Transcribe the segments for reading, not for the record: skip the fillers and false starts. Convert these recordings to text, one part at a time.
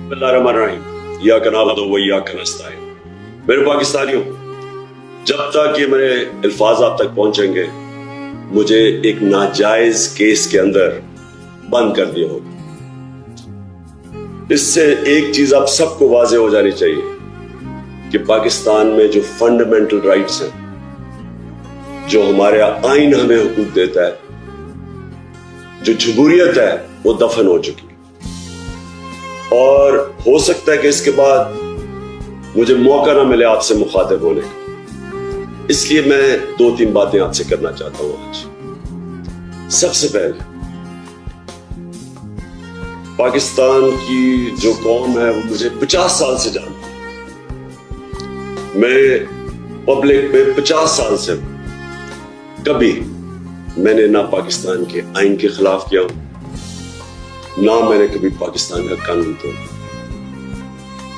बिस्मिल्लाहिर्रहमानिर्रहीम, इय्याका नअबुदु व इय्याका नस्तईन। मेरे पाकिस्तानियों, जब तक ये मेरे अल्फाज आप तक पहुंचेंगे, मुझे एक नाजायज केस के अंदर बंद कर दिया होगा। इससे एक चीज आप सबको वाज़ेह हो जानी चाहिए कि पाकिस्तान में जो फंडामेंटल राइट्स हैं, जो हमारे आइन हमें हुकूक देता है, जो जमहूरियत है, वो दफन हो चुकी है। और हो सकता है कि इसके बाद मुझे मौका ना मिले आपसे मुखातिब होने का, इसलिए मैं 2-3 बातें आपसे करना चाहता हूं आज। सबसे पहले, पाकिस्तान की जो कौम है वो मुझे 50 साल से जानती है। मैं पब्लिक में 50 साल से कभी मैंने ना पाकिस्तान के आइन के खिलाफ किया हूं, ना मैंने कभी पाकिस्तान का कानून तोड़ा।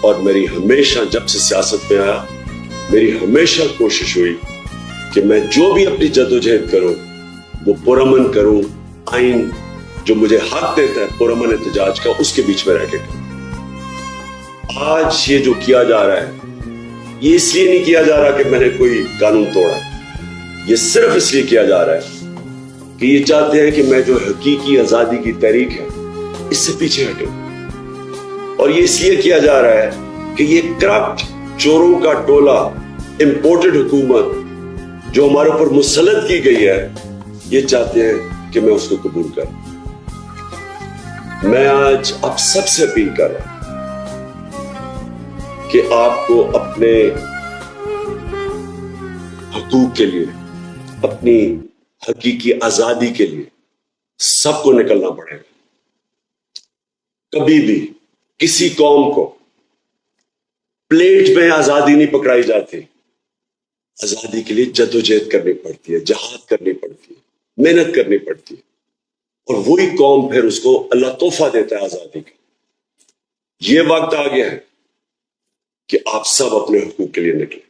और मेरी हमेशा, जब से सियासत में आया, मेरी हमेशा कोशिश हुई कि मैं जो भी अपनी जद्दोजहद करूं वो पुरअमन करूं, आइन जो मुझे हक देता है पुरअमन एहतजाज का, उसके बीच में रह के करूं। आज ये जो किया जा रहा है, ये इसलिए नहीं किया जा रहा कि मैंने कोई कानून तोड़ा, ये सिर्फ इसलिए किया जा रहा है कि ये चाहते हैं कि मैं जो हकीकी आजादी की तहरीक है, इससे पीछे हटूं। और ये इसलिए किया जा रहा है कि ये करप्ट चोरों का टोला, इंपोर्टेड हुकूमत जो हमारे ऊपर मुसल्लत की गई है, ये चाहते हैं कि मैं उसको कबूल करूं। मैं आज आप सबसे अपील कर रहा हूं कि आपको अपने हुकूक के लिए, अपनी हकीकी आजादी के लिए सबको निकलना पड़ेगा। कभी भी किसी कौम को प्लेट में आजादी नहीं पकड़ाई जाती। आजादी के लिए जद्दोजहद करनी पड़ती है, जहाद करनी पड़ती है, मेहनत करनी पड़ती है, और वही कौम फिर उसको अल्लाह तोहफा देता है आजादी का। ये वक्त आ गया है कि आप सब अपने हुकूक के लिए निकलें।